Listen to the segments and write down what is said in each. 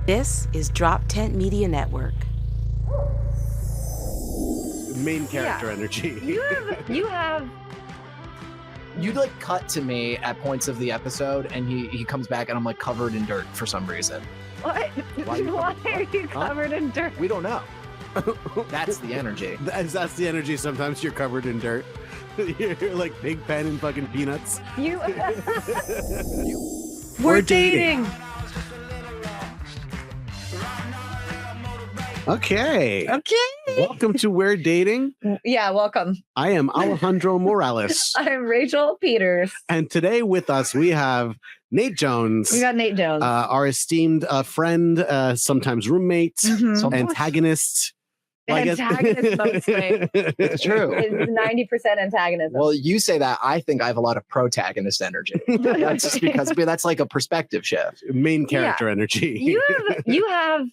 This is Drop Tent Media Network. Main character energy. You have. You'd like cut to me at points of the episode, and he comes back, and I'm like covered in dirt for some reason. What? Why are you covered in dirt? We don't know. That's the energy. That's the energy. Sometimes you're covered in dirt. You're like Big Ben and fucking peanuts. We're dating. Okay. Welcome to We're Dating. Yeah, welcome. I am Alejandro Morales. I'm Rachel Peters. And today with us, we have Nate Jones. We got Nate Jones. Our esteemed friend, sometimes roommate, antagonist. Antagonist mostly. It's true. It's 90% antagonism. Well, you say that. I think I have a lot of protagonist energy. That's just because that's like a perspective shift. Main character energy. You have.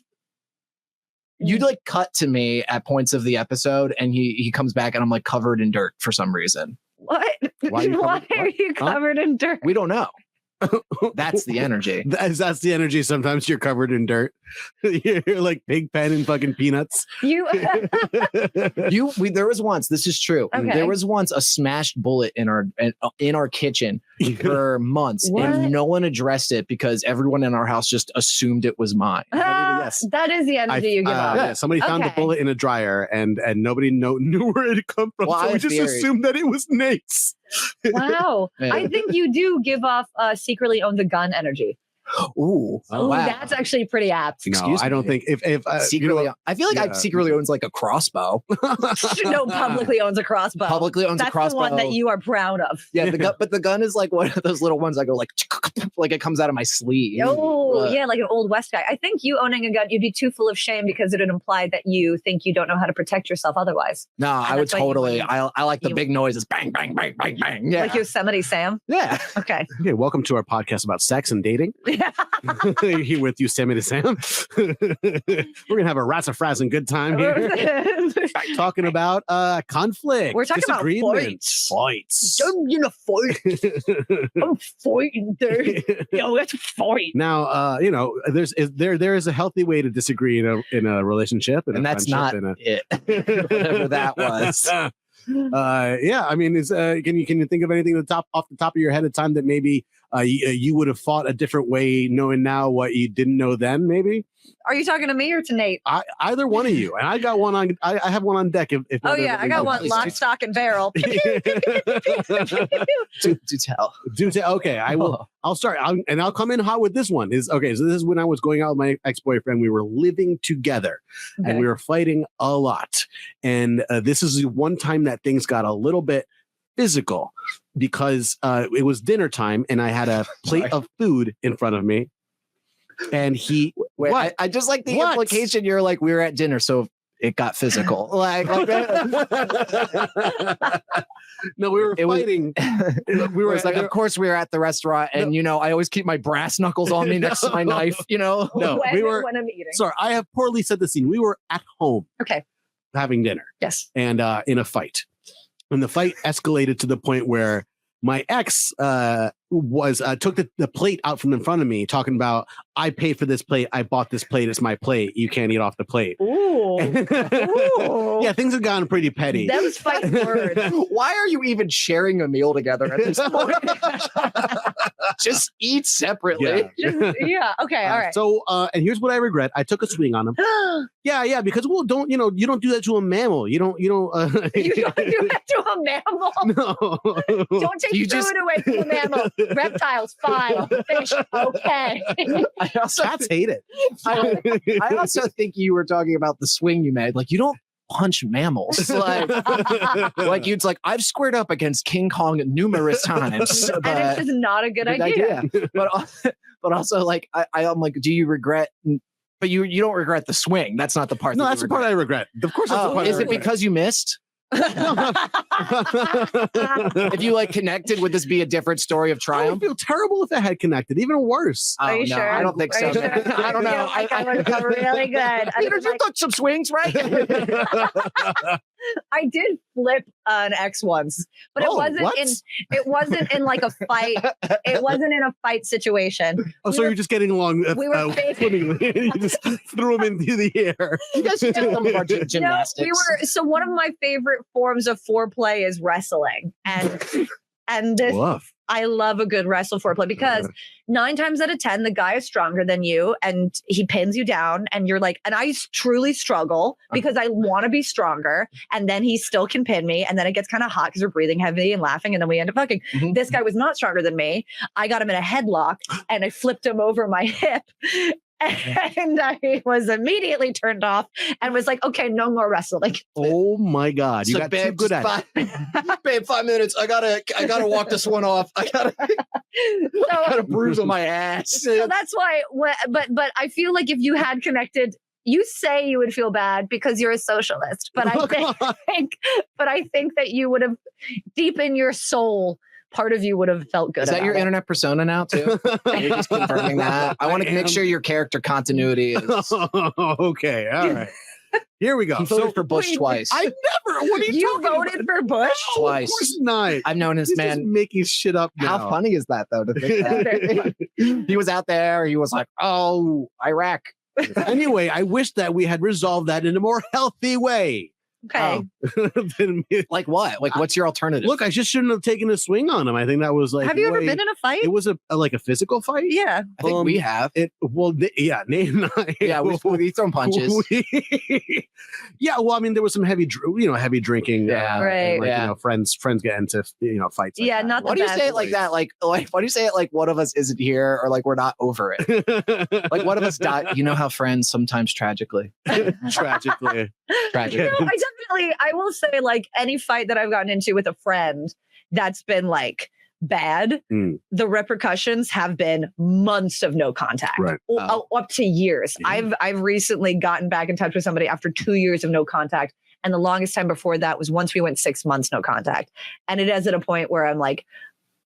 You'd like cut to me at points of the episode, and he comes back, and I'm like covered in dirt for some reason. What? Why are you covered in dirt? We don't know. That's the energy. That's the energy. Sometimes you're covered in dirt. You're like Big Ben and fucking peanuts. There was once, this is true. Okay. There was once a smashed bullet in our kitchen for months, and no one addressed it because everyone in our house just assumed it was mine. Yes. That is the energy you give off. Yeah, somebody found the bullet in a dryer, and nobody knew where it had come from. Well, so we just assumed that it was Nate's. Wow. I think you do give off secretly owns a gun energy. Ooh, wow. That's actually pretty apt. No, I don't think if secretly, I feel like I secretly owns like a crossbow. No, publicly owns a crossbow. Publicly owns a crossbow. That's the one that you are proud of. Yeah, but the gun is like one of those little ones that go like it comes out of my sleeve. Oh, yeah, like an old West guy. I think you owning a gun, you'd be too full of shame because it would imply that you think you don't know how to protect yourself otherwise. No, I would totally. I like the big noises, bang, bang, bang, bang, bang. Yeah, like Yosemite Sam. Yeah. Okay. Okay. Welcome to our podcast about sex and dating. Yeah. Here with Yosemite Sam. We're gonna have a razzafrazzing good time here. Talking about conflict. We're talking about fights. I'm gonna fight. I'm fighting, dude. Yo, let's fight. Now, there is a healthy way to disagree in a relationship, and that's not it. Whatever that was. Yeah, I mean, can you think of anything off the top of your head at time that maybe you would have fought a different way, knowing now what you didn't know then? Maybe. Are you talking to me or to Nate? Either one of you, and I got one on. I have one on deck. If I got one lock, stock, and barrel. Do tell. Okay, I will. I'll start, and I'll come in hot with this one. So this is when I was going out with my ex-boyfriend. We were living together, and we were fighting a lot. And this is the one time that things got a little bit physical because it was dinner time, and I had a plate of food in front of me. And I just like the implication. You're like, we were at dinner, so it got physical. No, we were fighting. We were like, of course, we were at the restaurant, and I always keep my brass knuckles on me next to my knife. No, when I'm eating. Sorry, I have poorly set the scene. We were at home, having dinner. Yes, and in a fight, and the fight escalated to the point where my ex took the plate out from in front of me, talking about, I paid for this plate. I bought this plate. It's my plate. You can't eat off the plate. Ooh. Yeah, things have gotten pretty petty. That was fighting words. Why are you even sharing a meal together at this point? Just eat separately. Yeah. Okay. All right. So, and here's what I regret. I took a swing on him. Yeah. Because you don't do that to a mammal. You don't do that to a mammal. No. Don't take food away from a mammal. Reptiles, fine. Fish, okay. Cats hate it. I also think you were talking about the swing you made. Like, you don't punch mammals. Like you'd I've squared up against King Kong numerous times. And it's just not a good idea. But also, I'm like, do you regret? But you don't regret the swing. That's not the part. No, that's the part I regret. Of course, that's the part. Is it because you missed? If you connected, would this be a different story of triumph? I would feel terrible if it had connected. Even worse. Are you sure? I don't think so. Sure? I don't know. I would have really good. You took some swings, right? I did flip an ex once, but Oh, it wasn't in like a fight. It wasn't in a fight situation. Oh, so you're just getting along swimmingly. You just threw him into the air. You guys should do some of our gymnastics. No, so one of my favorite forms of foreplay is wrestling, and this. Woof. I love a good wrestle foreplay because 9 times out of 10, the guy is stronger than you and he pins you down and you're like, and I truly struggle because I want to be stronger and then he still can pin me. And then it gets kind of hot because we're breathing heavy and laughing and then we end up fucking. Mhm. This guy was not stronger than me. I got him in a headlock and I flipped him over my hip. And I was immediately turned off and was like, okay, no more wrestling. Oh my God. You So, got too babe, good at it. babe, 5 minutes. I gotta walk this one off. I got a bruise on my ass. So that's why, but I feel like if you had connected, you say you would feel bad because you're a socialist, but I think that you would have, deep in your soul, part of you would have felt good. Is that about your it. internet persona now too? You're just confirming that. I want to make sure your character continuity is. Okay, all right. Here we go. He voted for Bush twice. I never. What are you talking voted about? for Bush? No, Twice. Of course not. I've known this He's man. just making shit up now. How funny is that though? To think that he was out there. He was like, "Oh, Iraq." Anyway, I wish that we had resolved that in a more healthy way. Okay. Like what? Like what's your alternative? Look, I just shouldn't have taken a swing on him. I think that was like. Have you ever way- been in a fight? It was like a physical fight. Yeah. I think we have. Yeah, Nate and I. Yeah, we've thrown punches. Yeah, well, I mean, there was some heavy drinking. Yeah. and, Right. like, Yeah. friends get into fights. Like Yeah, that. not Why do you say it like that? Like why do you say it like one of us isn't here or like we're not over it? Like one of us died. You know how friends sometimes tragically. Tragically. Tragically. No, I will say, like, any fight that I've gotten into with a friend that's been like bad, the repercussions have been months of no contact, Right. Up to years. Yeah. I've recently gotten back in touch with somebody after 2 years of no contact, and the longest time before that was once we went 6 months no contact, and it is at a point where I'm like,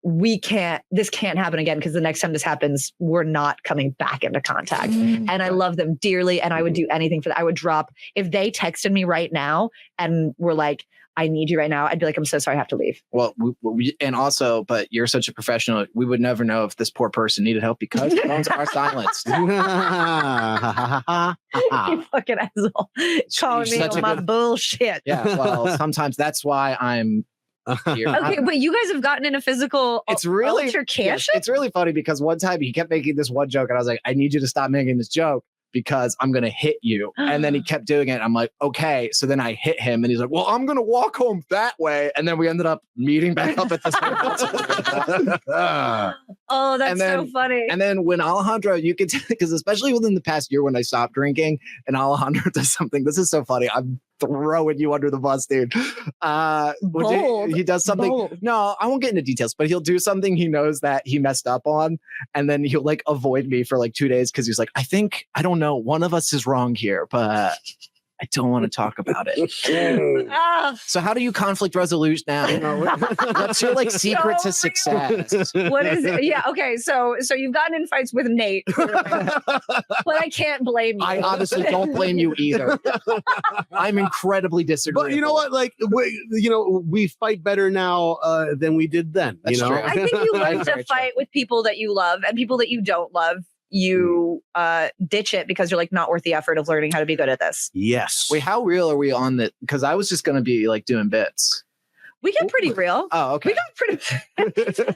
this can't happen again because the next time this happens, we're not coming back into contact. And I love them dearly, and I would do anything for that. I would drop if they texted me right now and were like, I need you right now. I'd be like, I'm so sorry, I have to leave. Well, and also, but you're such a professional. We would never know if this poor person needed help because phones are silenced. You fucking asshole. Calling me such on a my good- bullshit. Yeah, well, sometimes that's why I'm here. Okay, but you guys have gotten in a physical It's really altercation? yes, it's really funny because one time he kept making this one joke and I was like, I need you to stop making this joke because I'm gonna hit you. And then he kept doing it. I'm like, okay. So then I hit him and he's like, well, I'm gonna walk home that way. And then we ended up meeting back up at the same house. Oh, that's And then- so funny. And then when Alejandro, you could because especially within the past year when I stopped drinking and Alejandro does something, this is so funny. I'm throwing you under the bus, dude. Bold. He does something. Bold. No, I won't get into details, but he'll do something he knows that he messed up on, and then he'll like avoid me for like 2 days because he's like, I don't know, one of us is wrong here, but I don't want to talk about it. Ah, So how do you conflict resolution now? What's your like secret to success? what is it? Yeah, okay. So you've gotten in fights with Nate, but I can't blame you. I honestly don't blame you either. I'm incredibly disagreeable. But you know what? Like, we fight better now than we did then. That's true. I think you learn That's to very true. fight with people that you love, and people that you don't love, you ditch it because you're like, not worth the effort of learning how to be good at this. Yes. Wait, how real are we on that? Because I was just going to be like doing bits. We get pretty real. Oh, okay. We got pretty.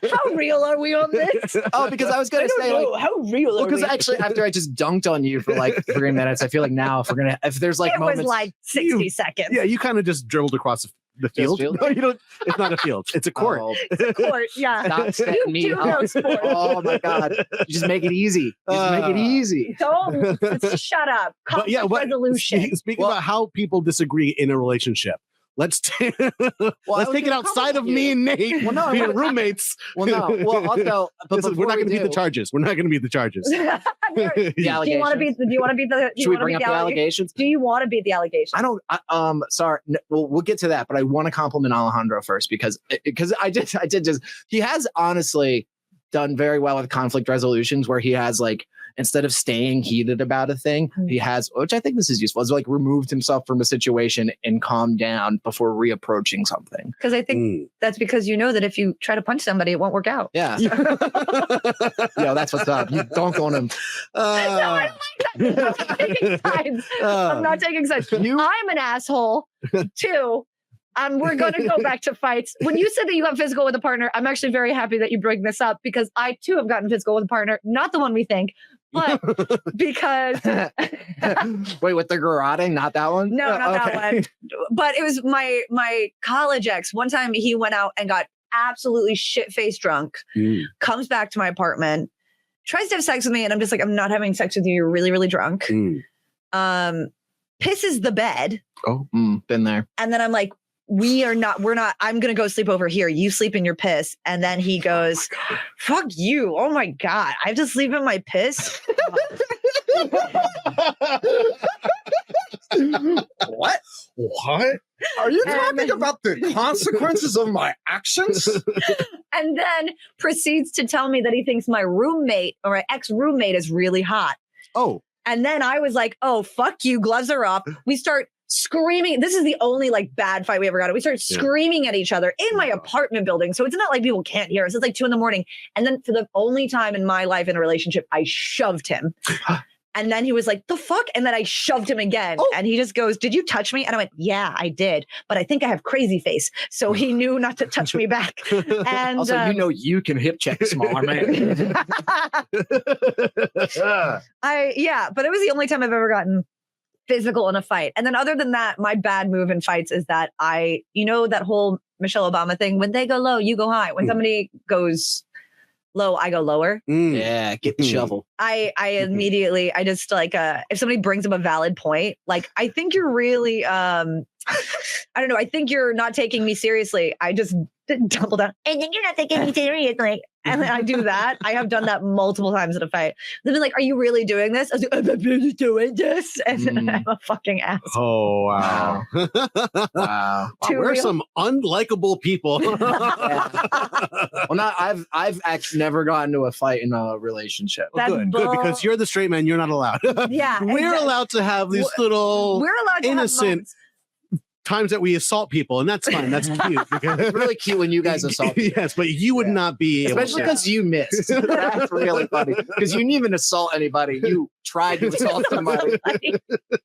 How real are we on this? Oh, because I was going to say like, how real well, because actually after I just dunked on you for like 3 minutes, I feel like now if there's like it moments. was like 60 seconds. Yeah, you kind of just dribbled across the field. field? No, you don't. It's not a field. It's a court. Oh, Court, yeah. stop setting You me do know up. sport. Oh my God. You just make it easy. You just make it easy. Don't shut up. But yeah, Conflict resolution. Speaking about how people disagree in a relationship, let's take I let's was take it gonna outside of compliment me you. and Nate Well, no, being roommates. Well, no. Well, also, but Listen, we're not going to beat the charges. We're not going to beat the charges. Do you want to beat the? Do you want to beat the? Should we bring up the allegations? Do you want to beat the allegations? I don't. Sorry. No, we'll get to that, but I want to compliment Alejandro first because I did just. He has honestly done very well with conflict resolutions, where he has like instead of staying heated about a thing, he has, which I think this is useful, is like removed himself from a situation and calmed down before reapproaching something. Because I think that's because you know that if you try to punch somebody, it won't work out. Yeah. Yeah, that's what's up. You dunk on him. No, I don't like that. I'm not taking sides. I'm not taking sides. I'm an asshole too. We're going to go back to fights. When you said that you got physical with a partner, I'm actually very happy that you bring this up because I too have gotten physical with a partner. Not the one we think, but because wait, with the garroting, not that one? No, not that one. But it was my college ex. One time he went out and got absolutely shit-faced drunk, comes back to my apartment, tries to have sex with me, and I'm just like, I'm not having sex with you. You're really, really drunk. Pisses the bed. Oh, been there. And then I'm like, we're not, I'm going to go sleep over here. You sleep in your piss. And then he goes, fuck you. Oh my God. I have to sleep in my piss. What? Are you talking about the consequences of my actions? And then proceeds to tell me that he thinks my roommate or my ex-roommate is really hot. Oh. And then I was like, oh, fuck you. Gloves are off. We start screaming. This is the only like bad fight we ever got. We started screaming at each other in my apartment building. So it's not like people can't hear us. It's like 2 a.m. And then for the only time in my life in a relationship, I shoved him. And then he was like, the fuck? And then I shoved him again. Oh. And he just goes, did you touch me? And I went, yeah, I did. But I think I have crazy face. So he knew not to touch me back. And also, you know, you can hip check a smaller man. But it was the only time I've ever gotten physical in a fight. And then other than that, my bad move in fights is that you know, that whole Michelle Obama thing, when they go low, you go high. When somebody goes low, I go lower. Yeah, get the shovel. I immediately, I just like, if somebody brings up a valid point, like, I think you're really, I don't know, I think you're not taking me seriously. I just double down. I think you're not taking me seriously. And then I do that. I have done that multiple times in a fight. They've been like, are you really doing this? I was like, I'm really doing this. And then I'm a fucking ass. Oh, wow. Wow. We're some unlikable people. Well, I've actually never gotten into a fight in a relationship. Good, because you're the straight man. You're not allowed. Yeah. We're allowed to have these little innocent times that we assault people, and that's fine. That's cute. It's really cute when you guys assault people. Yes, but you would not be able especially because you missed. That's really funny. Because you didn't even assault anybody. You tried to assault somebody.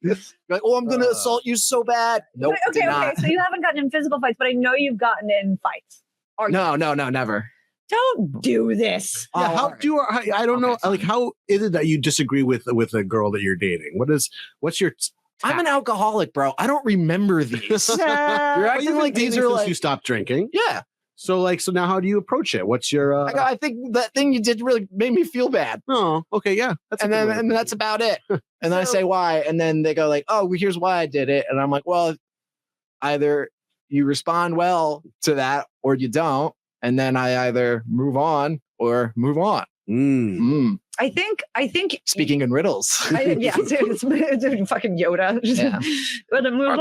You're like, oh, I'm going to assault you so bad. Nope. Okay. So you haven't gotten in physical fights, but I know you've gotten in fights. No, never. Don't do this. Yeah, I don't know. Like, how is it that you disagree with a girl that you're dating? What's your I'm an alcoholic, bro. I don't remember these. You're acting like these are like you stopped drinking. Yeah. So now how do you approach it? What's your I think that thing you did really made me feel bad. Oh, okay, yeah. And that's about it. And then I say why, and then they go like, "Oh, well, here's why I did it." And I'm like, "Well, either you respond well to that or you don't." And then I either move on or move on. I think speaking in riddles. It's fucking Yoda. Yeah. Move on.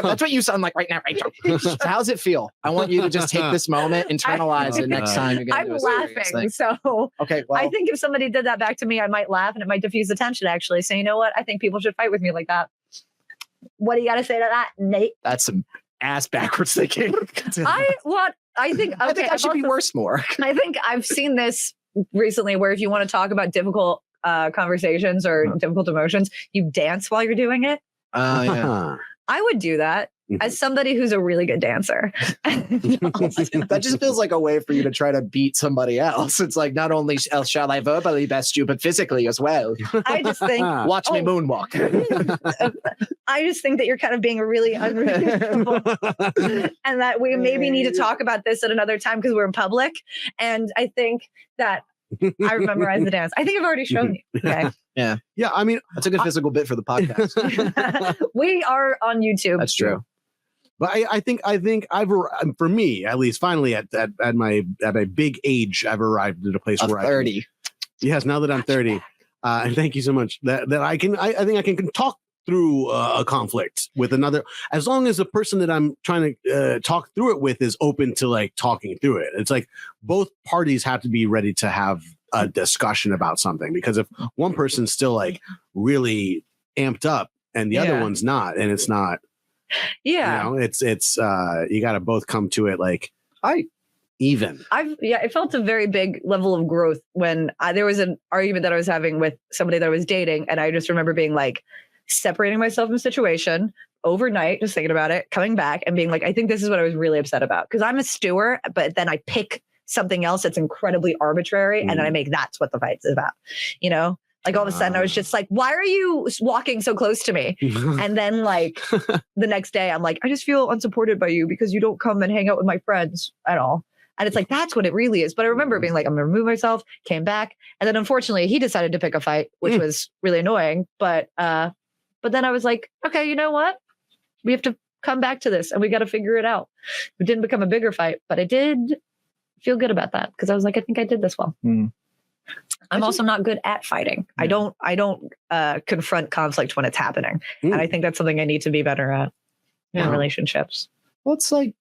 That's what you sound like right now, Rachel. So how's it feel? I want you to just take this moment, internalize it next time you're going to do a serious thing. So okay, well, I think if somebody did that back to me, I might laugh and it might diffuse the tension, actually. So you know what? I think people should fight with me like that. What do you got to say to that, Nate? That's some ass backwards thinking. I think I should be worse more. I think I've seen this recently where if you want to talk about difficult conversations or difficult emotions, you dance while you're doing it. Yeah. I would do that as somebody who's a really good dancer. That just feels like a way for you to try to beat somebody else. It's like, not only shall I verbally best you, but physically as well. I just think watch me moonwalk. I just think that you're kind of being really unreasonable and that we maybe need to talk about this at another time because we're in public. And I think that I memorize the dance. I think I've already shown you. Okay. Yeah. I mean, that's a good physical bit for the podcast. We are on YouTube. That's true. But I think I've, for me at least, finally at my big age, I've arrived at a place where 30. Yes, now that I'm 30, and thank you so much. That I think I can talk through a conflict with another, as long as the person that I'm trying to talk through it with is open to like talking through it. It's like both parties have to be ready to have a discussion about something, because if one person's still like really amped up and the other one's not, and it's not, you know, it's you got to both come to it like even. It felt a very big level of growth when there was an argument that I was having with somebody that I was dating, and I just remember being like separating myself from the situation overnight, just thinking about it, coming back and being like, I think this is what I was really upset about, because I'm a stewer, but then I pick something else that's incredibly arbitrary, and then I make that's what the fight's about, you know? Like all of a sudden I was just like, why are you walking so close to me? And then like the next day I'm like, I just feel unsupported by you because you don't come and hang out with my friends at all. And it's like, that's what it really is. But I remember being like, I'm going to remove myself, came back. And then unfortunately he decided to pick a fight, which was really annoying. But then I was like, okay, you know what? We have to come back to this and we got to figure it out. It didn't become a bigger fight, but I did feel good about that because I was like, I think I did this well. I'm also not good at fighting. I don't confront conflict when it's happening. And I think that's something I need to be better at in relationships. Well, it's like,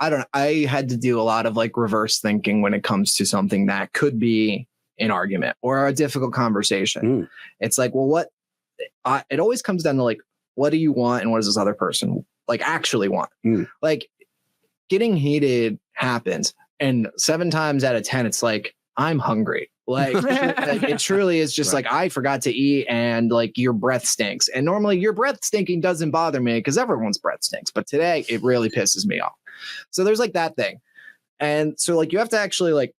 I don't know. I had to do a lot of like reverse thinking when it comes to something that could be an argument or a difficult conversation. It's like, well, it always comes down to like, what do you want? And what does this other person like actually want? Like getting heated happens. And 7 times out of 10, it's like, I'm hungry. Like it truly is just like, I forgot to eat and like your breath stinks. And normally your breath stinking doesn't bother me because everyone's breath stinks. But today it really pisses me off. So there's like that thing. And so like you have to actually like,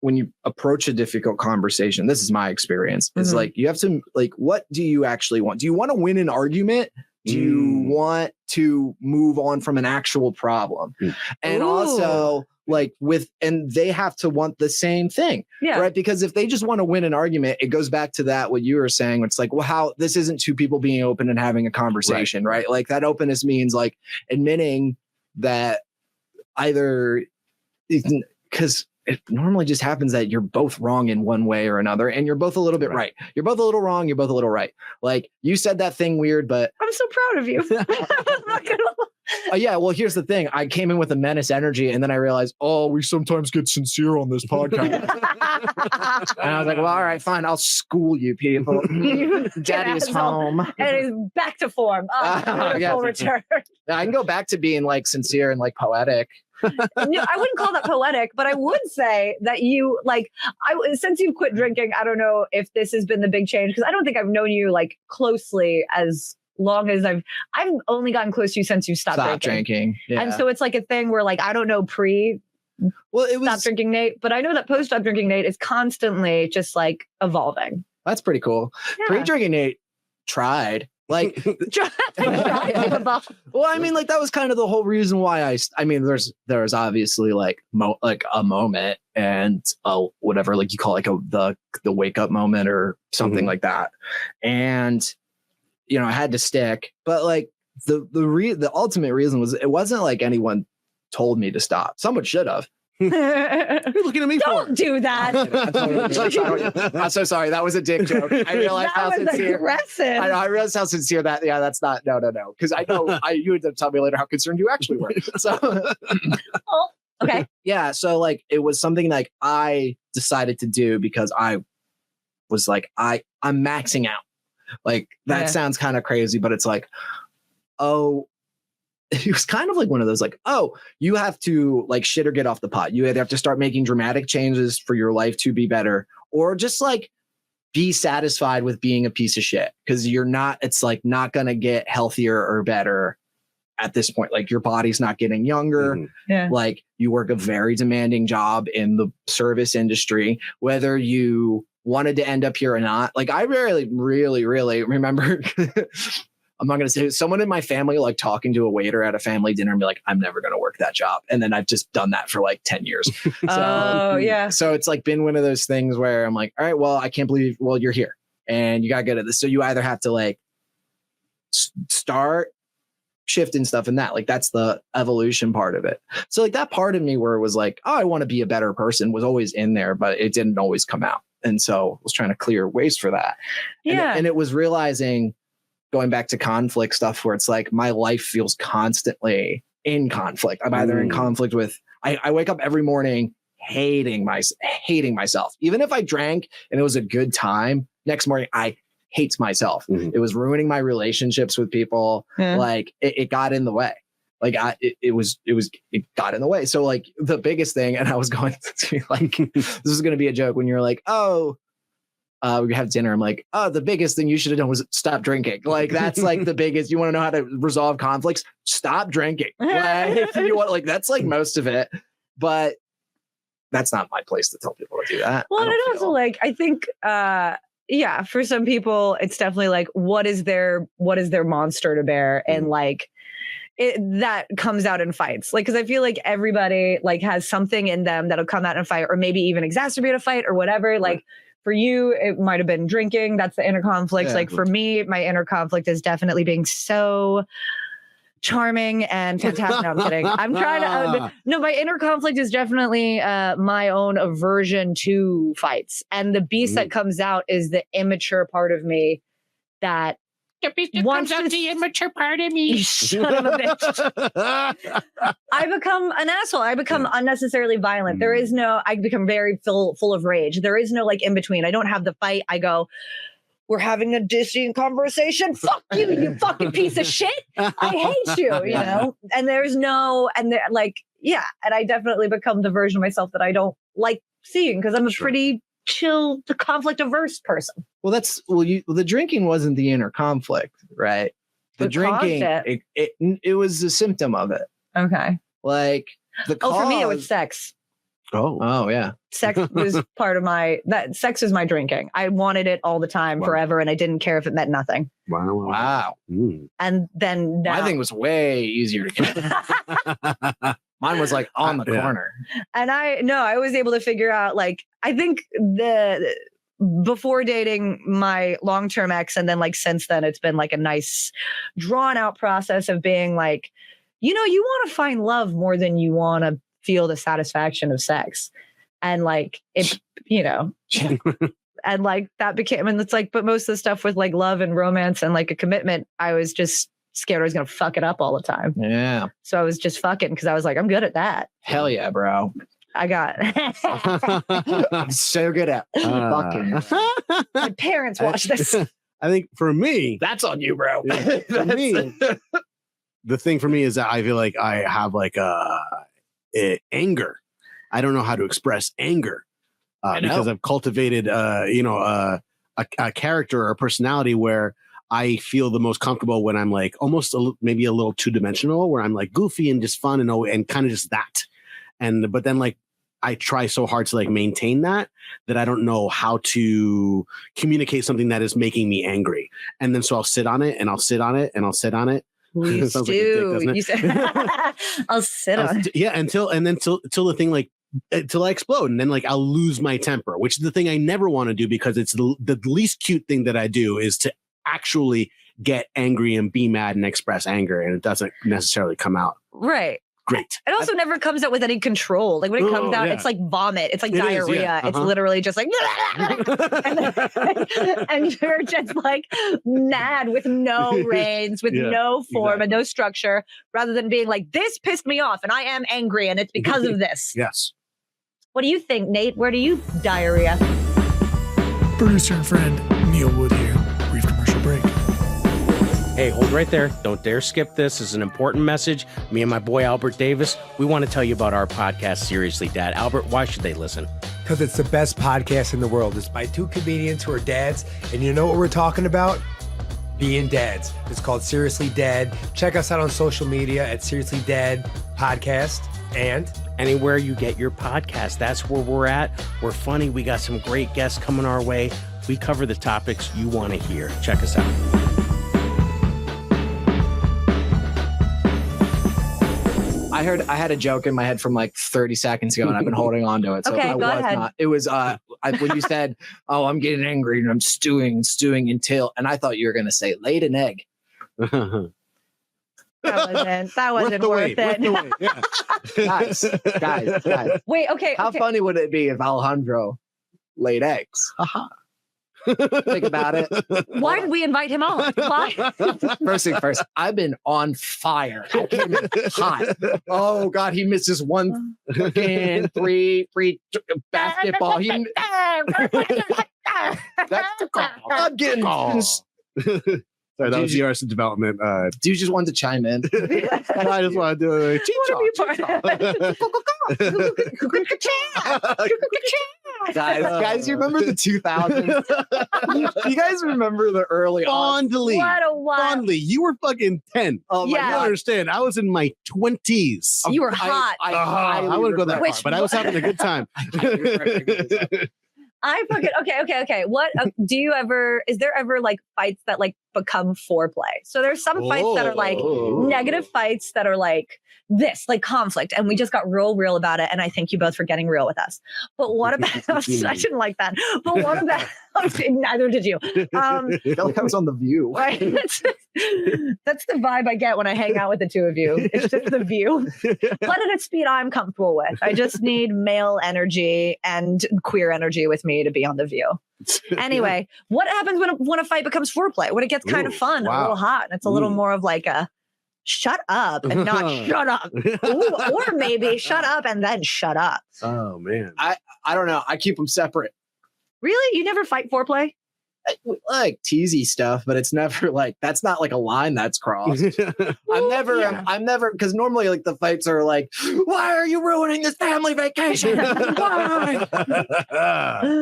when you approach a difficult conversation, this is my experience, is like, you have to like, what do you actually want? Do you want to win an argument? Do you want to move on from an actual problem? And also like and they have to want the same thing, right? Because if they just want to win an argument, it goes back to that, what you were saying. It's like, well, this isn't two people being open and having a conversation, right? Like that openness means like admitting that either, because it normally just happens that you're both wrong in one way or another, and you're both a little bit right. You're both a little wrong. You're both a little right. Like you said that thing weird, but I'm so proud of you. I'm not gonna yeah, well, here's the thing. I came in with a menace energy, and then I realized, we sometimes get sincere on this podcast. And I was like, well, all right, fine. I'll school you people. Daddy is home. And he's back to form. Full return. I can go back to being like sincere and like poetic. No, I wouldn't call that poetic, but I would say that you like, since you've quit drinking, I don't know if this has been the big change, because I don't think I've known you like closely as long as I've only gotten close to you since you stopped drinking. Yeah. And so it's like a thing where like, I don't know stop drinking Nate, but I know that post stop drinking Nate is constantly just like evolving. That's pretty cool. Pre-drinking Nate tried. Like, well, I mean, like that was kind of the whole reason why I mean, there's obviously like a moment and whatever, like you call like the wake up moment or something like that. And, you know, I had to stick, but like the ultimate reason was it wasn't like anyone told me to stop. Someone should have. What are you looking at me Don't for? do that. I'm so sorry. That was a dick joke. I realized how sincere. Aggressive. I realized how sincere that. Yeah, that's not. No. Because I know you would tell me later how concerned you actually were. So, okay. Yeah. So like it was something like I decided to do because I was like I'm maxing out. Like that sounds kind of crazy, but it's like, it was kind of like one of those like, you have to like shit or get off the pot. You either have to start making dramatic changes for your life to be better, or just like be satisfied with being a piece of shit. Cause it's like not going to get healthier or better at this point. Like your body's not getting younger. Like you work a very demanding job in the service industry, whether you wanted to end up here or not. Like I really, really, really remember I'm not going to say someone in my family, like talking to a waiter at a family dinner and be like, I'm never going to work that job. And then I've just done that for like 10 years. So it's like been one of those things where I'm like, all right, well, I can't believe, you're here and you got good at this. So you either have to like start shifting stuff in that, like, that's the evolution part of it. So like that part of me where it was like, I want to be a better person was always in there, but it didn't always come out. And so I was trying to clear ways for that. And it was realizing, going back to conflict stuff where it's like my life feels constantly in conflict. I'm either in conflict with, I wake up every morning hating myself. Even if I drank and it was a good time, next morning I hate myself. It was ruining my relationships with people. Like it got in the way. Like it got in the way. So like the biggest thing, and I was going to be like, this is going to be a joke when you're like, oh, we have dinner. I'm like, oh, the biggest thing you should have done was stop drinking. Like that's like the biggest. You want to know how to resolve conflicts? Stop drinking. Like, if you want, like that's like most of it. But that's not my place to tell people to do that. Well, and also like I think, yeah, for some people, it's definitely like what is their monster to bear, and like. That comes out in fights, like because I feel like everybody like has something in them that'll come out in a fight, or maybe even exacerbate a fight or whatever. Like for you, it might have been drinking. That's the inner conflict. Like for me, my inner conflict is definitely being so charming and fantastic. No, I'm kidding. I'm trying to. No, my inner conflict is definitely my own aversion to fights, and the beast that comes out is the immature part of me that. Comes out the immature part of me. Son of a bitch. I become an asshole. I become unnecessarily violent. There is no, I become very full of rage. There is no like in between. I don't have the fight. I go, we're having a dissing conversation. Fuck you, you fucking piece of shit. I hate you, you know? And there's no, and like, yeah. And I definitely become the version of myself that I don't like seeing because I'm a pretty chill, the conflict averse person. Well, the drinking wasn't the inner conflict, right? The drinking, it was a symptom of it. Okay. Like the cause. For me, it was sex. Oh, yeah. Sex was part of sex is my drinking. I wanted it all the time, forever, and I didn't care if it meant nothing. Wow. And then now, my thing was way easier to get. Mine was like on the corner. And I was able to figure out, like, I think before dating my long-term ex, and then like since then, it's been like a nice drawn out process of being like, you know, you want to find love more than you want to feel the satisfaction of sex. And like, it, you know, and like that became, and it's like, but most of the stuff with like love and romance and like a commitment, I was just scared I was going to fuck it up all the time. Yeah. So I was just fucking because I was like, I'm good at that. Hell yeah, bro. I got I'm so good at fucking. My parents watch this. I think for me, that's on you, bro. For me, the thing for me is that I feel like I have like anger. I don't know how to express anger because I've cultivated, a character or a personality where I feel the most comfortable when I'm like almost maybe a little 2-dimensional, where I'm like goofy and just fun and kind of just that. But then like I try so hard to like maintain that I don't know how to communicate something that is making me angry. And then so I'll sit on it and I'll sit on it and I'll sit on it. You said, I'll sit on it. Yeah, until the thing like until I explode, and then like I'll lose my temper, which is the thing I never want to do because it's the least cute thing that I do is to actually get angry and be mad and express anger, and it doesn't necessarily come out right. Great. It also never comes out with any control. Like when it comes out, it's like vomit. It's like diarrhea. Is, yeah. It's literally just like, and you're just like mad with no reins, with no form and no structure, rather than being like, this pissed me off and I am angry and it's because of this. Yes. What do you think, Nate? Where do you diarrhea? Producer and friend, Neil Wood here. Brief commercial break. Hey, hold right there. Don't dare skip this. This is an important message. Me and my boy, Albert Davis, we want to tell you about our podcast, Seriously Dad. Albert, why should they listen? Because it's the best podcast in the world. It's by two comedians who are dads. And you know what we're talking about? Being dads. It's called Seriously Dad. Check us out on social media at Seriously Dad Podcast. And anywhere you get your podcast, that's where we're at. We're funny. We got some great guests coming our way. We cover the topics you want to hear. Check us out. I had a joke in my head from like 30 seconds ago and I've been holding on to it. So okay, go ahead. It was when you said, oh, I'm getting angry and I'm stewing until, and I thought you were going to say laid an egg. That wasn't worth it. Yeah. Guys. Wait, okay. How funny would it be if Alejandro laid eggs? Think about it. Why did we invite him on? Why? First thing first, I've been on fire. I came in hot. Oh God, he missed this one fucking free basketball. That's I'm getting. Sorry, that was the Arrested Development. Dude just wanted to chime in. I just want to do a Guys, you remember the 2000s? You guys remember the early Fondly. What a while. Fondly. You were fucking 10. Oh my Yeah. I don't understand. I was in my 20s. You were hot. I wouldn't go that far, but I was having a good time. I fucking okay. What do you ever? Is there ever like fights that like become foreplay? So there's some fights that are like negative fights that are like this, like conflict, and we just got real about it. And I thank you both for getting real with us. But what about? I didn't like that. But what about? Neither did you. I felt like I was on The View. Right. That's the vibe I get when I hang out with the two of you. It's just the view, but at a speed I'm comfortable with. I just need male energy and queer energy with me to be on The View. Anyway, what happens when a fight becomes foreplay? When it gets kind of fun, and a little hot, and it's a little more of like a shut up and not shut up. Ooh, or maybe shut up and then shut up. Oh man. I don't know. I keep them separate. Really? You never fight foreplay? Like teasy stuff, but it's never like that's not like a line that's crossed. I'm never because normally like the fights are like, why are you ruining this family vacation? Why?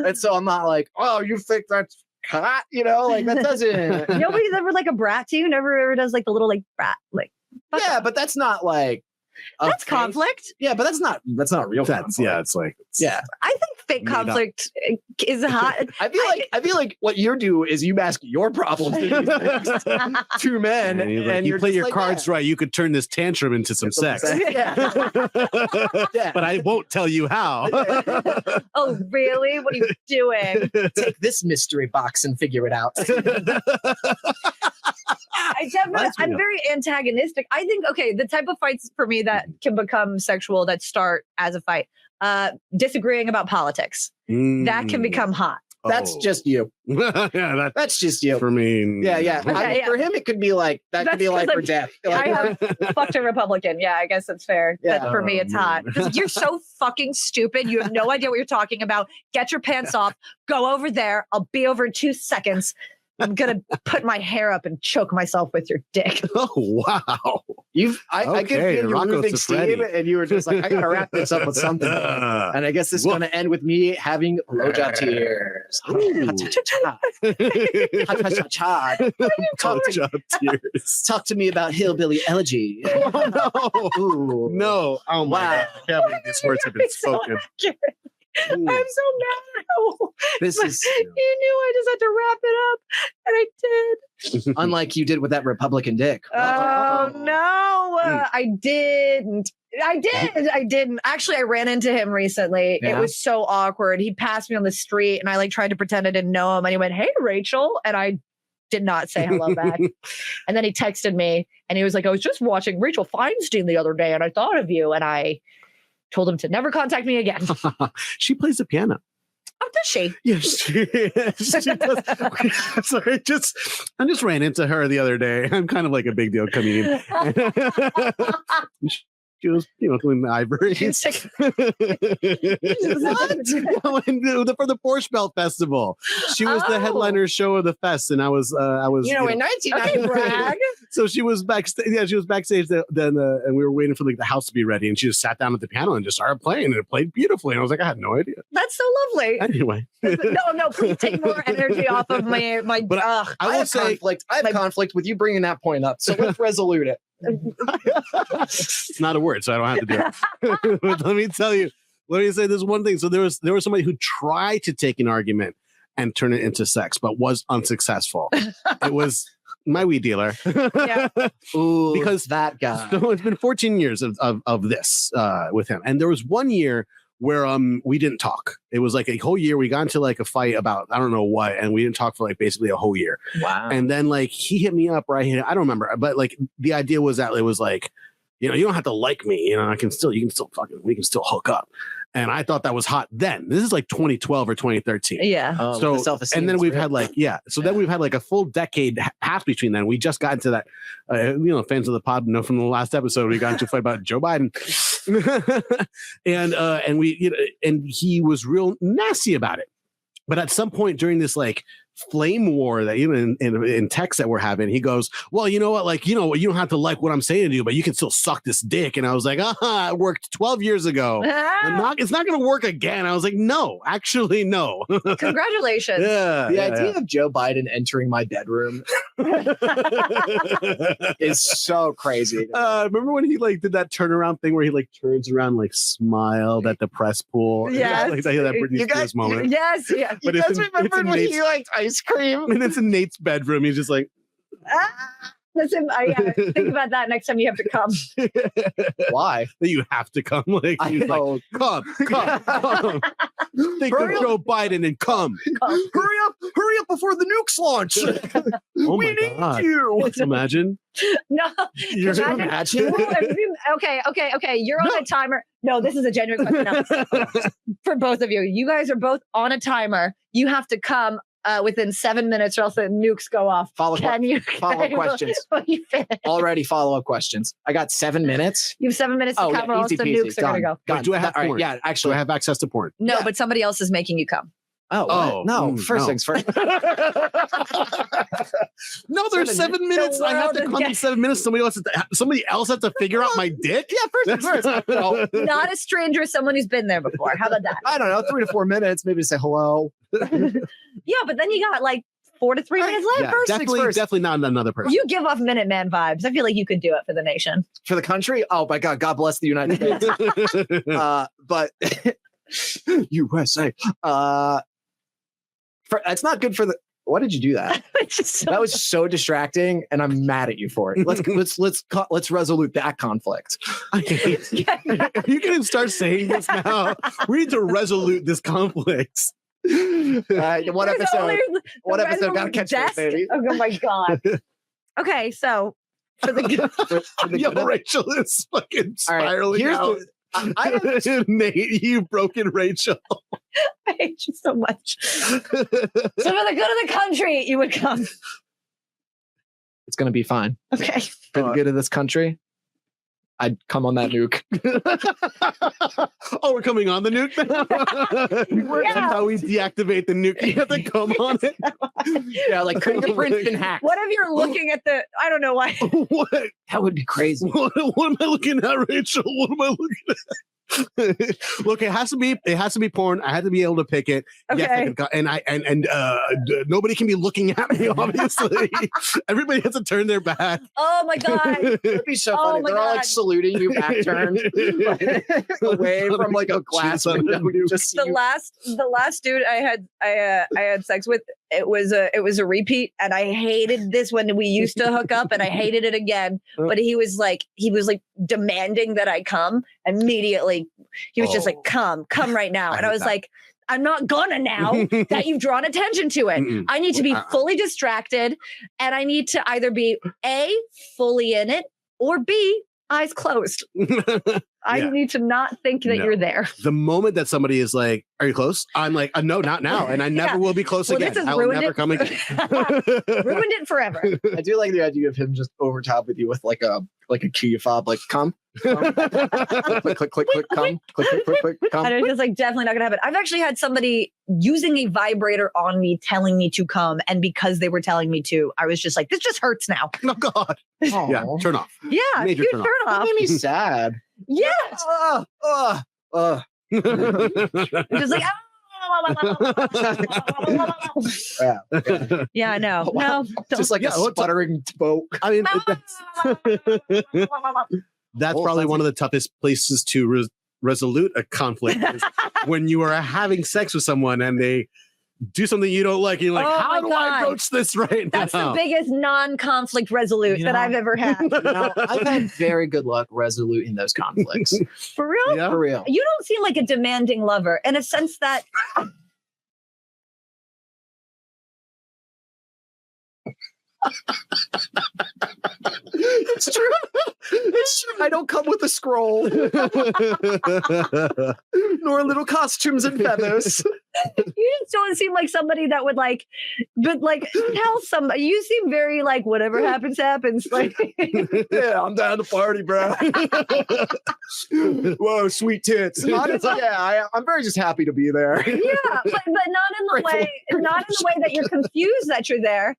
And so I'm not like, oh, you think that's hot? You know, like that doesn't. Nobody's ever like a brat to you. Never ever does like the little like brat like. Yeah, but that's not like that's conflict. Yeah, but that's not real conflict. Yeah, it's like I think fake conflict is hot. I feel like what you do is you mask your problems to men, and you play your cards right. You could turn this tantrum into some sex. Yeah. But I won't tell you how. Oh, really? What are you doing? Take this mystery box and figure it out. I'm very antagonistic. I think, okay, the type of fights for me that can become sexual that start as a fight, disagreeing about politics, that can become hot. That's just you. Yeah, that's just you. For me. Yeah. Okay, for him, it could be like, that could be life or death. I have fucked a Republican. Yeah, I guess it's fair. Yeah. That for me, it's hot. Because you're so fucking stupid. You have no idea what you're talking about. Get your pants off. Go over there. I'll be over in 2 seconds. I'm gonna put my hair up and choke myself with your dick. Oh wow! I could feel you moving steam, and you were just like, I gotta wrap this up with something. And I guess this is gonna end with me having blowjob tears. Talk to me about hillbilly elegy. Oh no! No! Oh my God! I can't believe these words have been spoken. I'm so mad. This is you knew I just had to wrap it up, and I did. Unlike you did with that Republican dick. Oh no, I didn't. I didn't. Actually, I ran into him recently. Yeah. It was so awkward. He passed me on the street, and I like tried to pretend I didn't know him, and he went, "Hey, Rachel," and I did not say hello back. And then he texted me, and he was like, "I was just watching Rachel Feinstein the other day, and I thought of you," and I told him to never contact me again. She plays the piano. Oh, does she? Yes, she does. Sorry, I just ran into her the other day. I'm kind of like a big deal comedian. She was, doing the ivory. For the Borscht Belt Festival. She was the headliner show of the fest, and I was. In 1990. So she was backstage. Yeah, she was backstage then, and we were waiting for like the house to be ready, and she just sat down at the piano and just started playing, and it played beautifully. And I was like, I had no idea. That's so lovely. Anyway, no, please take more energy off of my. But I will say, conflict. I have conflict with you bringing that point up. So let's resolute it. It's not a word, so I don't have to do it. But let me say this one thing. So there was somebody who tried to take an argument and turn it into sex, but was unsuccessful. It was my weed dealer. Yeah. Ooh, because that guy. So it's been 14 years of this with him, and there was 1 year where we didn't talk. It was like a whole year. We got into like a fight about I don't know what, and we didn't talk for like basically a whole year. Wow. And then like he hit me up, right? I don't remember, but like the idea was that it was like, you don't have to like me, we can still hook up. And I thought that was hot then. This is like 2012 or 2013. Yeah. So, the self-esteem and then is we've real. had like, so then we've had like a full decade pass between then. We just got into that, fans of the pod know from the last episode, we got into a fight about Joe Biden. and he was real nasty about it. But at some point during this like flame war that even in text that we're having, he goes, well, you know what, like, you don't have to like what I'm saying to you, but you can still suck this dick. And I was like, it worked 12 years ago. It's not going to work again. I was like, no, actually, no. Congratulations. The idea of Joe Biden entering my bedroom is so crazy. Remember when he like did that turnaround thing where he like turns around, like smiled at the press pool? Yes. Like that Britney Spears moment. Yes. Yeah. But You it's guys in- remember it's in when Nate's- he liked ice cream? And it's in Nate's bedroom. He's just like, Listen, think about that next time you have to come. Why? that you have to come. Like, he's like, come. Think of Hurry up. Joe Biden and come. Hurry up before the nukes launch. Oh We my need God. you. Imagine. No. You're Imagine. Okay. You're on a timer. No, this is a genuine question. No. For both of you. You guys are both on a timer. You have to come within 7 minutes or else the nukes go off. Follow-up questions. Will you finish? Already follow-up questions. I got 7 minutes. You have 7 minutes to come or else easy the peasy. nukes are going to go. Done. Wait, do I have All right, porn? yeah, Do actually. I have access to porn? No, Yeah. but somebody else is making you come. Oh, Oh, no. First no. things first. No, there's 7 minutes. I have to come in 7 minutes. Somebody else has to figure out my dick. Yeah, first things first. Not a stranger, someone who's been there before. How about that? I don't know, 3 to 4 minutes, maybe to say hello. Yeah, but then you got like 4 to 3 minutes left. Yeah, First things first. definitely not another person. You give off Minuteman vibes. I feel like you could do it for the nation. For the country, oh my God, God bless the United States. But USA. It's not good for the. Why did you do that? It's just so That was so distracting, and I'm mad at you for it. Let's resolute that conflict. Are you going to start saying this now? We need to resolute this conflict. One There's episode. only the One episode. Gotta resolute catch desk. this, baby. Oh my God. Okay, so for the For the Yo, good of- Rachel is fucking All right, spiraling here's out. I have Nate, you've broken Rachel. I hate you so much. So for the good of the country, you would come. It's gonna be fine. Okay. For the good of this country, I'd come on that nuke. Oh, we're coming on the nuke now? Yeah. That's how we deactivate the nuke. You have to come on it. Yeah, like fingerprints been hacked. What if you're looking at the? I don't know why. What? That would be crazy. What am I looking at, Rachel? What am I looking at? Look, it has to be porn. I had to be able to pick it. Okay. Yes, nobody can be looking at me, obviously. Everybody has to turn their back. Oh my God. It'd be so Oh funny. my They're all like God. saluting you back turned away from like a glass Cheese on window. the nuke. Just see The you. last dude I had sex with, it was a repeat, and I hated this when we used to hook up, and I hated it again. But he was like demanding that I come immediately. He was just like, come right now. I And I hate was that. like, I'm not gonna now that you've drawn attention to it. Mm-mm. I need to be fully distracted, and I need to either be A, fully in it, or B, eyes closed. I Yeah. need to not think that No. you're there. The moment that somebody is like, "Are you close?" I'm like, "No, not now," and I never Yeah. will be close Well, again. this has I will ruined never it. come again. Ruined it forever. I do like the idea of him just over top with you with like a key fob, like come. Click, click, click, click, come. Click, click, click, click, come. And it's just like definitely not gonna happen. I've actually had somebody using a vibrator on me telling me to come, and because they were telling me to, I was just like, this just hurts now. Oh God! Yeah, Aw. turn off. Yeah, Major huge turn turn That off. made me sad. Yes. Just like yeah, I know. No, Just like Yeah, a what's up? sputtering boat. I mean, that's Oh, probably sounds one of the toughest places to resolute a conflict is when you are having sex with someone and they do something you don't like. And you're like, Oh how my do I God. broach this right That's now? the biggest non-conflict resolute You that know- I've ever had. No, I've had very good luck resoluting those conflicts. For real? Yeah. For real. You don't seem like a demanding lover in a sense that It's true. It's true. I don't come with a scroll, nor little costumes and feathers. You just don't seem like somebody that would like, but like tell somebody. You seem very like whatever happens, happens. Like, Yeah, I'm down to party, bro. Whoa, sweet tits. Honestly, yeah, I'm very just happy to be there. yeah, but not in the way, that you're confused that you're there.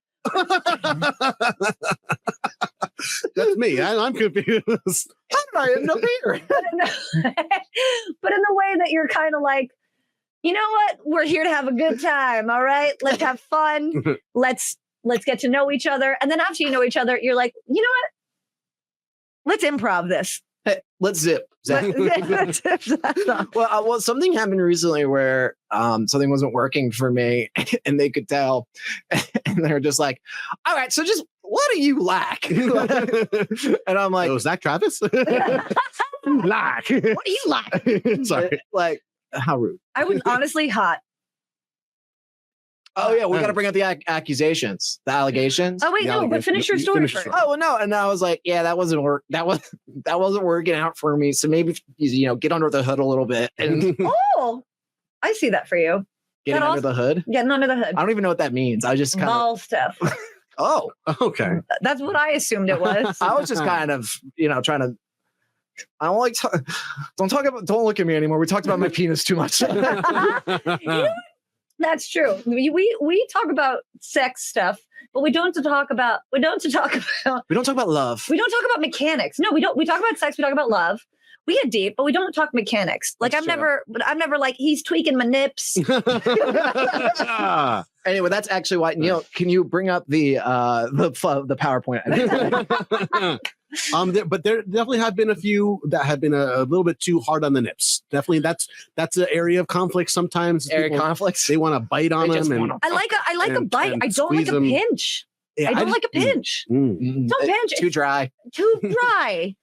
That's me. I'm confused. How did I end up here? But in the way that you're kind of like, you know what? We're here to have a good time. All right, let's have fun. Let's get to know each other, and then after you know each other, you're like, you know what? Let's improv this. Hey, let's zip. Let's zip. Well, something happened recently where something wasn't working for me, and they could tell, and they're just like, "All right, so just what do you lack?" And I'm like, Oh, is that Travis? Lack. What do you like? Sorry. like, how rude. I was honestly hot. Oh yeah, we got to bring up the accusations, the allegations. Oh wait, no, but finish your story first. Oh well, no, and I was like, yeah, that wasn't wasn't working out for me. So maybe get under the hood a little bit and Oh, I see that for you. getting under the hood. Getting under the hood. I don't even know what that means. I just kind of Ball stuff. oh, Okay. That's what I assumed it was. I was just kind of trying to. I don't like don't look at me anymore. We talked about my penis too much. You know, that's true. We talk about sex stuff, but we don't talk about We don't talk about love. we don't talk about mechanics. No, we don't. We talk about sex. We talk about love. We get deep, but we don't talk mechanics. Like That's I'm never like he's tweaking my nips. Anyway, that's actually why Neil. Can you bring up the PowerPoint? But there definitely have been a few that have been a little bit too hard on the nips. Definitely, that's an area of conflict. Sometimes Conflicts. they want to bite on They them, just and wanna- I like a And- bite. and I don't like squeeze a them. pinch. Yeah, I don't like a pinch. Mm. Don't pinch. Too dry. Too dry.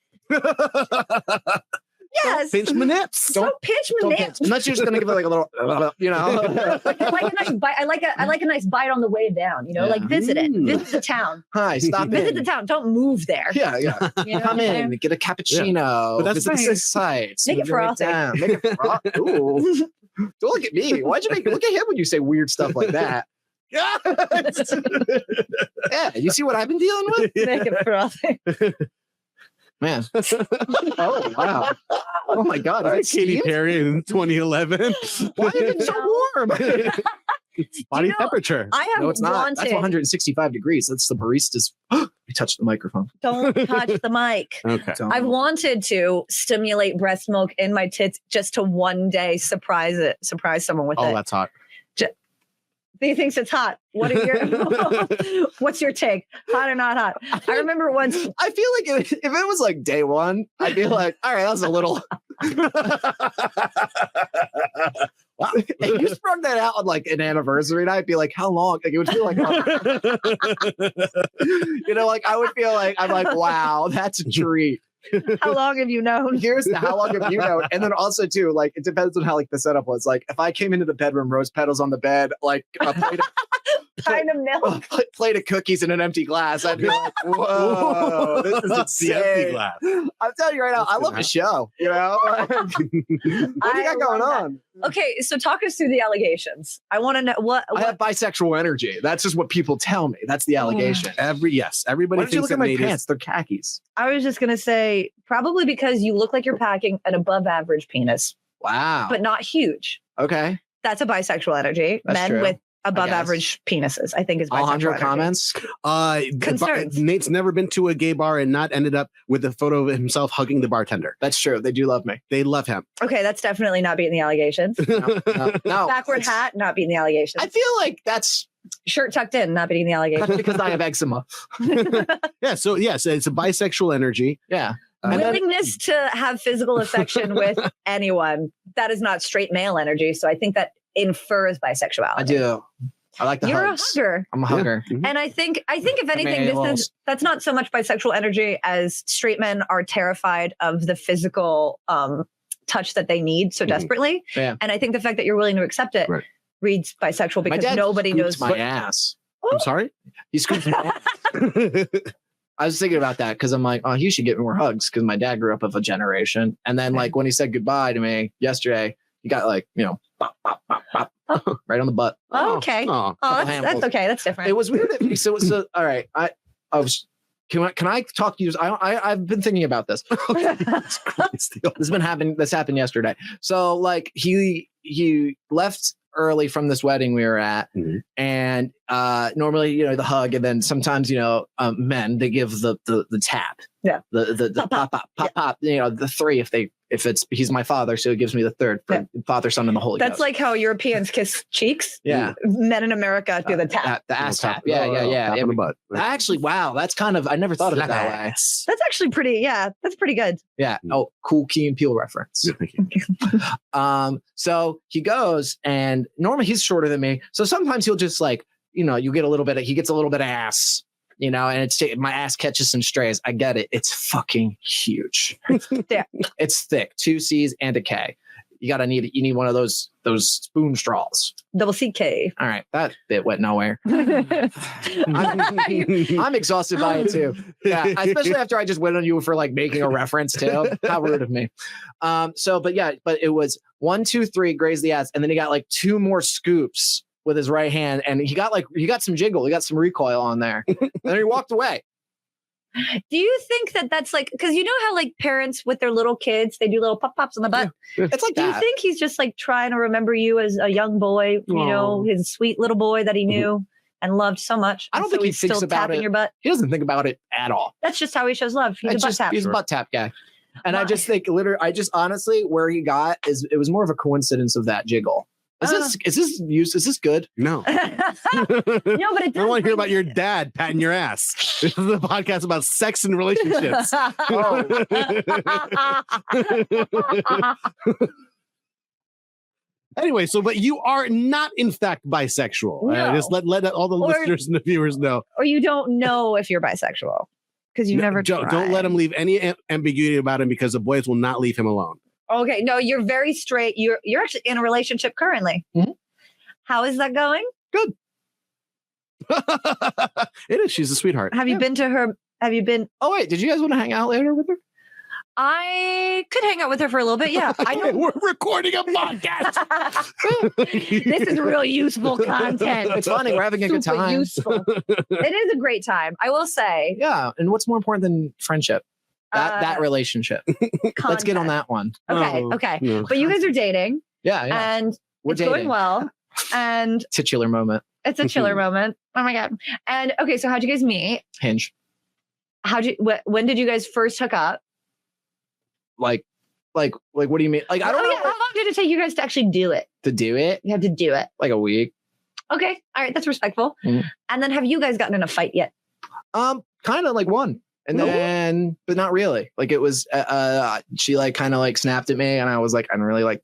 Yes. Pinch my nips. Don't pinch my nips. Unless you're just gonna give it like a little, I like a nice bite. I like a nice bite on the way down. Like visit it. Visit the town. Hi, stop Visit in. the town. Don't move there. Yeah. You know what Come I'm saying? in, get a cappuccino. But that's visit fine. the sites. Make it move your way frothy. down, Make it frothy. Ooh. Don't look at me. Why'd you look at him when you say weird stuff like that? Yeah, you see what I've been dealing with, Make it frothy. man. Oh wow. Oh my God. Is it Katy steamed? Perry in 2011. Why is it so warm? Body temperature. I have No, it's not. wanted. That's 165 degrees. That's the barista's. We touched the microphone. Don't touch the mic. Okay. I've wanted to stimulate breast milk in my tits just to one day surprise someone with Oh, it. that's hot. He thinks it's hot. What are your what's your take? Hot or not hot? I remember once. I feel like if it was like day one, I'd be like, all right, that was a little. Wow. If you sprung that out on like an anniversary night, I'd be like, how long? Like it would feel like, like I would feel like I'm like, wow, that's a treat. How long have you known? Here's the how long have you known? And then also too, like it depends on how like the setup was. Like if I came into the bedroom, rose petals on the bed, like a plate Kind of milk. plate of cookies in an empty glass, I'd be like, whoa, this is It's the empty insane. glass. I'm telling you right now, I love the show. What do you got going on? Okay, so talk us through the allegations. I want to know what. I have bisexual energy. That's just what people tell me. That's the allegation. Everybody Why don't you thinks look that at my Nate is- pants? They're khakis. I was just gonna say probably because you look like you're packing an above average penis, Wow. but not huge. Okay. That's a bisexual energy. That's Men true. with above guess. average penises, I think, is bisexual Alejandro energy. comments. Concerns. Nate's never been to a gay bar and not ended up with a photo of himself hugging the bartender. That's true. They do love me. They love him. Okay, that's definitely not beating the allegations. No. Backward hat, not beating the allegations. I feel like that's Shirt tucked in, not beating the allegations. because I have eczema. Yeah. So yes, it's a bisexual energy. Yeah. And then- Willingness to have physical affection with anyone. That is not straight male energy. So I think that infers bisexuality. I do. I like the You're hugs. a hugger. I'm a hugger. Mhm. And I think if anything, mean, that's not so much bisexual energy as straight men are terrified of the physical touch that they need so Mhm. desperately. Yeah. And I think the fact that you're willing to accept it Right. reads bisexual My because dad nobody scoops knows. my ass. I'm sorry. He scoops me down. I was thinking about that because I'm like, oh, he should get more hugs because my dad grew up of a generation. And then like when he said goodbye to me yesterday, he got like, bop, bop, bop, bop, right on the butt. Oh, okay. Oh, That's okay. That's different. It was weird. So all right. I was. Can I talk to you? I've been thinking about this. This happened yesterday. So like he left early from this wedding we were at, and normally the hug, and then sometimes men, they give the tap, the pop pop, the three if he's my father, so he gives me the third for Father, Son, and the Holy Ghost. That's like how Europeans kiss cheeks. Yeah, men in America do the tap, the ass tap. Tap Yeah. on the butt. Actually, wow, that's kind of I never thought of it that way. That's actually pretty. Yeah, that's pretty good. Yeah. Oh, cool Key and Peele reference. So he goes, and normally he's shorter than me. So sometimes he'll just like, he gets a little bit of ass, and my ass catches some strays. I get it. It's fucking huge. It's thick. 2 C's and a K. You need one of those spoon straws. Double CK. All right. That bit went nowhere. I'm exhausted by it too. Yeah. Especially after I just went on you for like making a reference too. How rude of me. But it was 1, 2, 3, graze the ass. And then he got like 2 more scoops with his right hand. And he got some jiggle. He got some recoil on there. And then he walked away. Do you think that's like, because you know how like parents with their little kids, they do little pop-pops on the butt? Yeah. It's like do you think he's just like trying to remember you as a young boy, his sweet little boy that he knew and loved so much? I don't think he thinks about tapping it. Your butt? He doesn't think about it at all. That's just how he shows love. He's a butt tap. He's a butt tap guy. And I just think honestly, where he got it was more of a coincidence of that jiggle. Is this good? No. No, but it does. I don't want to hear about your dad patting your ass. This is a podcast about sex and relationships. Anyway, but you are not, in fact, bisexual. No. Just let all the listeners and the viewers know. Or you don't know if you're bisexual because you never tried. Don't let him leave any ambiguity about him, because the boys will not leave him alone. Okay, no, you're very straight. You're actually in a relationship currently. Mm-hmm. How is that going? Good. It is. She's a sweetheart. Have you been to her? Have you been? Oh wait, did you guys want to hang out later with her? I could hang out with her for a little bit. Yeah, I know. We're recording a podcast. This is real useful content. It's funny. We're having a good time. Useful. It is a great time, I will say. Yeah, and what's more important than friendship? That relationship. Let's get on that one. Okay. Yeah. But you guys are dating. Yeah. And it's going well. And titular moment. It's a chiller moment. Oh my God. And okay, so how'd you guys meet? Hinge. When did you guys first hook up? Like what do you mean? Like, I don't know. How long did it take you guys to actually do it? To do it? You had to do it. Like a week. Okay. All right. That's respectful. Mm-hmm. And then have you guys gotten in a fight yet? Kind of like one. And then, but not really. Like it was, she like kind of like snapped at me, and I was like, I'm really like,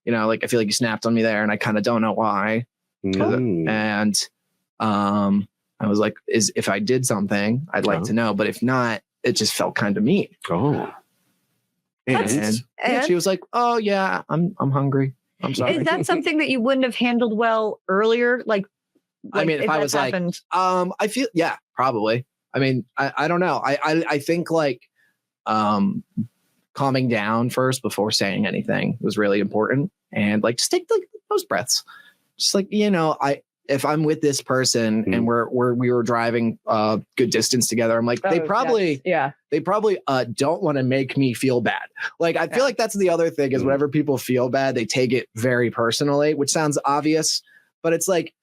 like I feel like you snapped on me there, and I kind of don't know why. And I was like, if I did something, I'd like to know, but if not, it just felt kind of mean. And she was like, oh yeah, I'm hungry. I'm sorry. Is that something that you wouldn't have handled well earlier? Like I mean, if I was happened? Like, I feel, yeah, probably. I mean, I don't know. I think like calming down first before saying anything was really important. And like, just take like those breaths. Just like, if I'm with this person and we were driving a good distance together, I'm like, they probably don't want to make me feel bad. Like, I feel like that's the other thing is whenever people feel bad, they take it very personally, which sounds obvious, but it's like,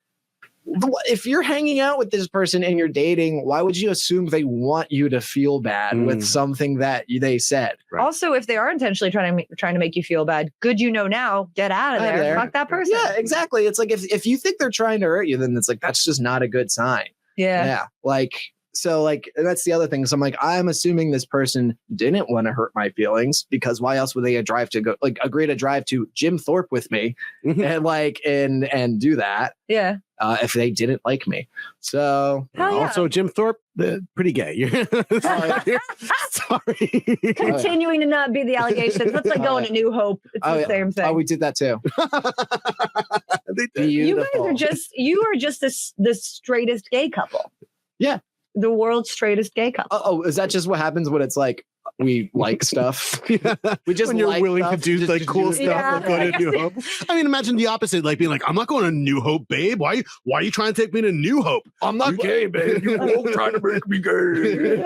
if you're hanging out with this person and you're dating, why would you assume they want you to feel bad with something that they said? Right. Also, if they are intentionally trying to make you feel bad, good now, get out of there. Fuck that person. Yeah, exactly. It's like if you think they're trying to hurt you, then it's like that's just not a good sign. Yeah. Like, so like that's the other thing. So I'm like, I'm assuming this person didn't want to hurt my feelings, because why else would they agree to drive to Jim Thorpe with me and do that? Yeah. If they didn't like me. So also Jim Thorpe, pretty gay. Sorry. Continuing to not be the allegations. Let's go into New Hope. It's the same thing. Oh, we did that too. You Beautiful. guys are just the straightest gay couple. Yeah. The world's straightest gay couple. Oh, is that just what happens when it's like we like stuff? We just when you're like willing to stuff, do just like cool do stuff Yeah. like go to New Hope. I mean, imagine the opposite, like being like, I'm not going to New Hope, babe. Why are you trying to take me to New Hope? I'm not gay, babe. You're all trying to make me gay.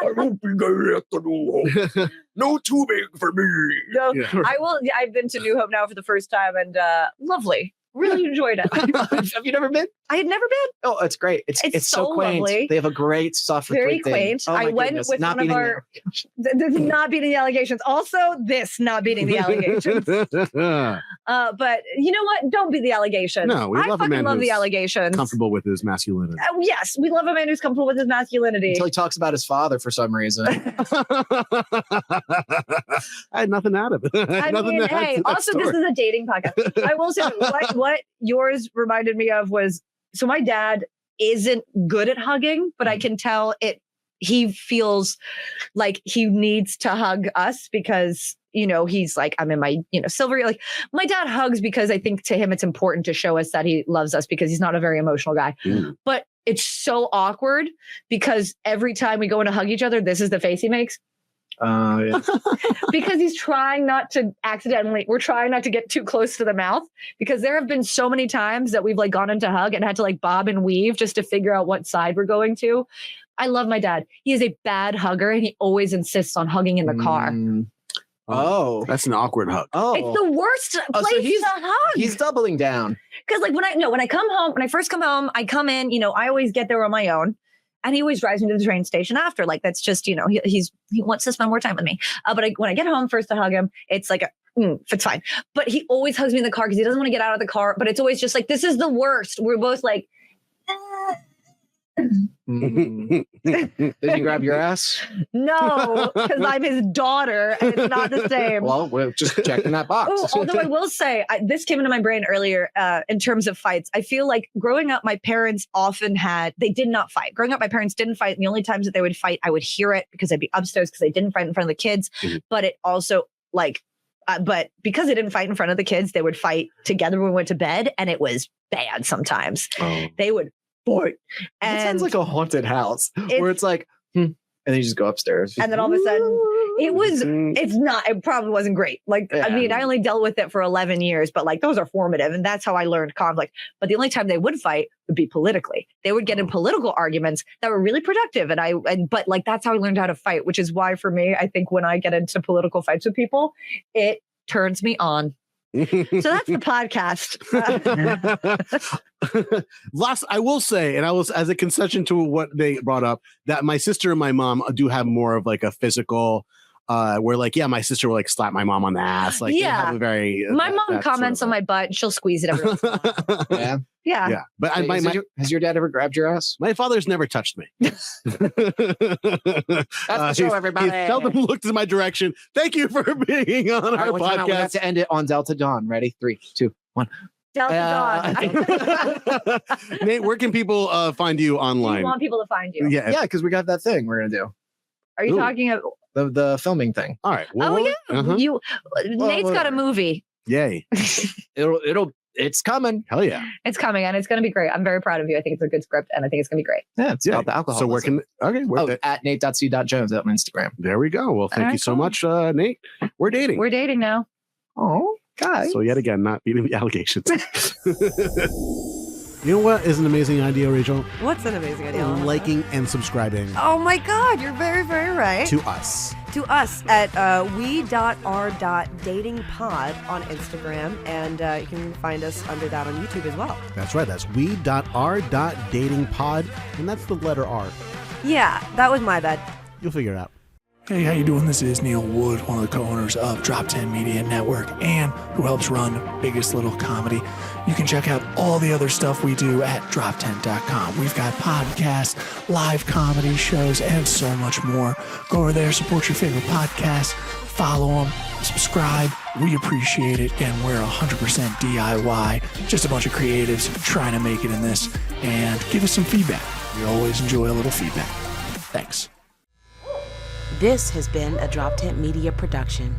I won't be gay at the New Hope. No, too big for me. No, Yeah. I've been to New Hope now for the first time, and lovely. Really enjoyed it. Have you never been? I had never been. Oh, it's great. It's so so quaint. lovely. They have a great soft Very retweet thing. quaint. Oh, my I went goodness. with Not one of beating our- the- This is not beating the allegations. Also, this not beating the allegations. But you know what? Don't beat the allegations. No, we I love a fucking man love the who's allegations. Comfortable with his masculinity. Yes, we love a man who's comfortable with his masculinity. Until he talks about his father for some reason. I had nothing out of it. I mean, hey, also this is a dating podcast. I will say what yours reminded me of was, so my dad isn't good at hugging, but I can tell he feels like he needs to hug us because, you know, he's like, I'm in my, you know, silvery, like my dad hugs because I think to him it's important to show us that he loves us because he's not a very emotional guy. But it's so awkward because every time we go in to hug each other, this is the face he makes. Yeah. Because he's trying not to we're trying not to get too close to the mouth, because there have been so many times that we've like gone into hug and had to like bob and weave just to figure out what side we're going to. I love my dad. He is a bad hugger and he always insists on hugging in the car. Oh. That's an awkward hug. Oh. It's the worst Oh, so place to hug. He's doubling down. Because like when I come home, when I first come home, I come in, you know, I always get there on my own. And he always drives me to the train station after. Like, that's just, you know, he wants to spend more time with me. But when I get home first to hug him, it's like, it's fine. But he always hugs me in the car because he doesn't want to get out of the car. But it's always just like, this is the worst. We're both like, Did he grab your ass? no, because I'm his daughter and it's not the same. Well, we're just checking that box. Oh, although I will say, this came into my brain earlier in terms of fights. I feel like growing up, my parents they did not fight. Growing up, my parents didn't fight. And the only times that they would fight, I would hear it because I'd be upstairs because they didn't fight in front of the kids. But it also but because they didn't fight in front of the kids, they would fight together when we went to bed. And it was bad sometimes. They would fight. That And sounds like a haunted house where it's like, and then you just go upstairs. And then all of a sudden, it probably wasn't great. Like, Yeah. I mean, I only dealt with it for 11 years, but like those are formative. And that's how I learned conflict. But the only time they would fight would be politically. They would get in political arguments that were really productive. But like, that's how I learned how to fight, which is why for me, I think when I get into political fights with people, it turns me on. So that's the podcast. I will say, and I was as a concession to what they brought up, that my sister and my mom do have more of like a physical, where like, yeah, my sister will like slap my mom on the ass. Like, they have a very. My mom comments on my butt and she'll squeeze it every once in a while. Yeah. Yeah. Yeah, but Has your dad ever grabbed your ass? my father's never touched me. That's the show, everybody. He seldom looked in my direction. Thank you for being on our We have podcast. to end it on Delta Dawn. Ready? 3, 2, 1. Delta Dawn. Nate, where can people find you Do online? you want people to find you? Yeah. Yeah, because we got that thing we're gonna do. Are you Ooh. talking about? The filming thing. All right. Oh yeah. Uh-huh. Nate's got a movie. Yay. It's coming. Hell yeah. It's coming and it's going to be great. I'm very proud of you. I think it's a good script and I think it's going to be great. Yeah, it's about the alcohol. So where can at nate.c.jones on Instagram. there we go. Well, thank All you right, so cool. much, Nate. We're dating. We're dating now. Oh, guys. So yet again, not beating the allegations. You know what is an amazing idea, Rachel? What's an amazing idea? Liking and subscribing Oh my God, you're very, very right. to us. To us at we.r.datingpod on Instagram, and you can find us under that on YouTube as well. That's right. That's we.r.datingpod, and that's the letter R. Yeah, that was my bad. You'll figure it out. Hey, how you doing? This is Neil Wood, one of the co-owners of Drop 10 Media Network and who helps run Biggest Little Comedy. You can check out all the other stuff we do at drop10.com. We've got podcasts, live comedy shows, and so much more. Go over there, support your favorite podcasts, follow them, subscribe. We appreciate it, and we're 100% DIY. Just a bunch of creatives trying to make it in this, and give us some feedback. We always enjoy a little feedback. Thanks. This has been a Drop Tent Media production.